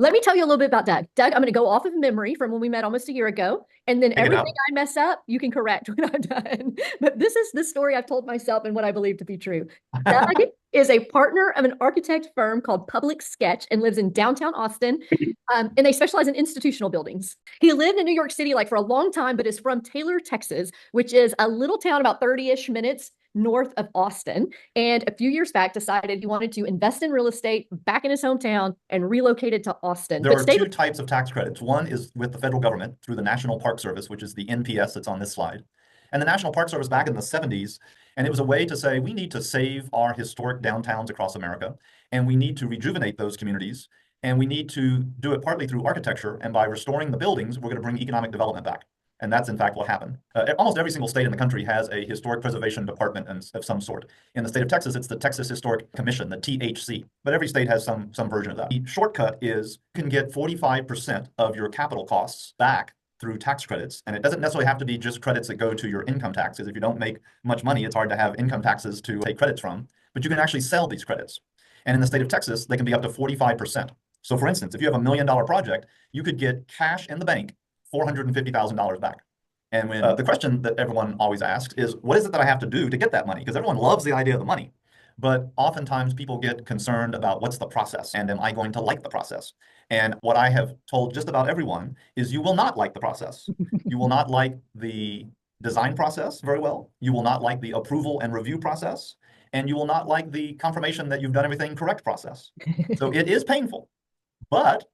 Let me tell you a little bit about Doug. Doug, I'm going to go off of memory from when we met almost a year ago, and then Take it everything out. I mess up, you can correct when I'm done. But this is the story I've told myself and what I believe to be true. Doug is a partner of an architect firm called Public Sketch and lives in downtown Austin. And they specialize in institutional buildings. He lived in New York City like for a long time, but is from Taylor, Texas, which is a little town about 30-ish minutes north of Austin. And a few years back decided he wanted to invest in real estate back in his hometown and relocated to Austin, There but are stayed two with. types of tax credits. One is with the federal government through the National Park Service, which is the NPS that's on this slide. And the National Park Service back in the 70s, and it was a way to say we need to save our historic downtowns across America, and we need to rejuvenate those communities, and we need to do it partly through architecture, and by restoring the buildings, we're going to bring economic development back. And that's in fact what happened. Almost every single state in the country has a historic preservation department of some sort. In the state of Texas, it's the Texas Historic Commission, the THC. But every state has some version of that. The shortcut is you can get 45% of your capital costs back through tax credits. And it doesn't necessarily have to be just credits that go to your income taxes. If you don't make much money, it's hard to have income taxes to take credits from. But you can actually sell these credits. And in the state of Texas, they can be up to 45%. So for instance, if you have $1 million project, you could get cash in the bank $450,000 back. And when the question that everyone always asks is, what is it that I have to do to get that money? Because everyone loves the idea of the money. But oftentimes people get concerned about what's the process and am I going to like the process? And what I have told just about everyone is you will not like the process. You will not like the design process very well. You will not like the approval and review process. And you will not like the confirmation that you've done everything correct process. So it is painful. But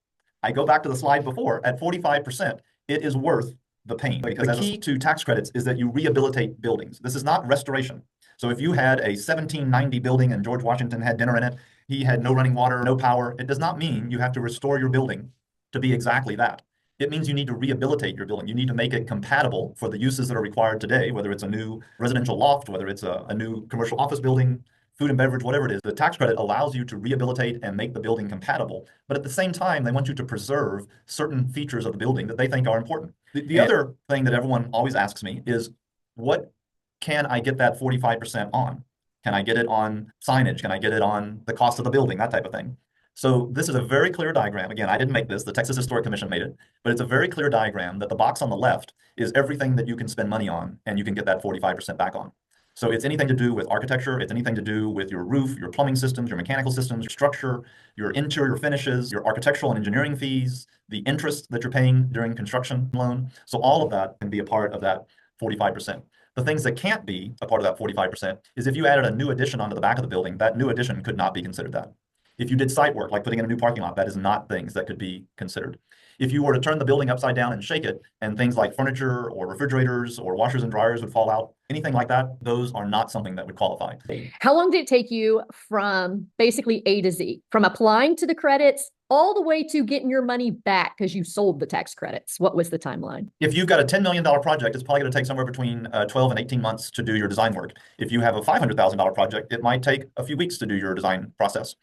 I go back to the slide before, at 45%, it is worth the pain. Because the key to tax credits is that you rehabilitate buildings. This is not restoration. So if you had a 1790 building and George Washington had dinner in it, he had no running water, no power, it does not mean you have to restore your building to be exactly that. It means you need to rehabilitate your building. You need to make it compatible for the uses that are required today, whether it's a new residential loft, whether it's a new commercial office building, food and beverage, whatever it is. The tax credit allows you to rehabilitate and make the building compatible. But at the same time, they want you to preserve certain features of the building that they think are important. The other thing that everyone always asks me is, what can I get that 45% on? Can I get it on signage? Can I get it on the cost of the building? That type of thing. So this is a very clear diagram. Again, I didn't make this. The Texas Historic Commission made it. But it's a very clear diagram that the box on the left is everything that you can spend money on, and you can get that 45% back on. So it's anything to do with architecture, it's anything to do with your roof, your plumbing systems, your mechanical systems, your structure, your interior finishes, your architectural and engineering fees, the interest that you're paying during construction loan. So all of that can be a part of that 45%. The things that can't be a part of that 45% is if you added a new addition onto the back of the building, that new addition could not be considered that. If you did site work, like putting in a new parking lot, that is not things that could be considered. If you were to turn the building upside down and shake it, and things like furniture or refrigerators or washers and dryers would fall out, anything like that, those are not something that would qualify. How long did it take you from basically A to Z, from applying to the credits all the way to getting your money back because you sold the tax credits? What was the timeline? If you've got a $10 million project, it's probably going to take somewhere between 12 and 18 months to do your design work. If you have a $500,000 project, it might take a few weeks to do your design process.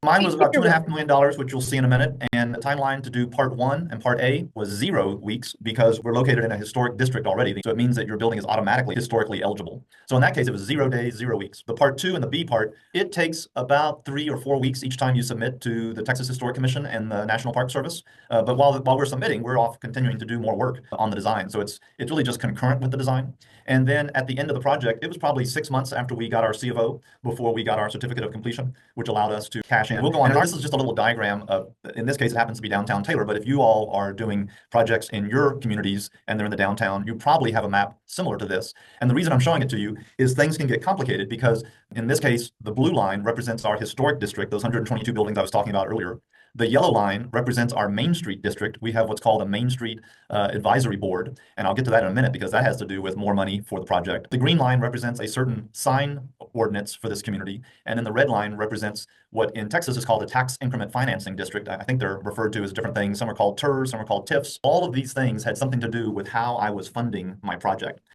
Mine was about $2.5 million, which you'll see in a minute. And the timeline to do part one and part A was 0 weeks because we're located in a historic district already. So it means that your building is automatically historically eligible. So in that case, it was 0 days, 0 weeks. The part two and the B part, it takes about 3 or 4 weeks each time you submit to the Texas Historic Commission and the National Park Service. But while we're submitting, we're off continuing to do more work on the design. So it's really just concurrent with the design. And then at the end of the project, it was probably 6 months after we got our C of O before we got our certificate of completion, which allowed us to cash in. We'll go on. And this is just a little diagram of, in this case, it happens to be downtown Taylor. But if you all are doing projects in your communities and they're in the downtown, you probably have a map similar to this. And the reason I'm showing it to you is things can get complicated because in this case, the blue line represents our historic district, those 122 buildings I was talking about earlier. The yellow line represents our Main Street district. We have what's called a Main Street Advisory Board, and I'll get to that in a minute because that has to do with more money for the project. The green line represents a certain sign ordinance for this community, and then the red line represents what in Texas is called a tax increment financing district. I think they're referred to as different things. Some are called TERS, some are called TIFs. All of these things had something to do with how I was funding my project.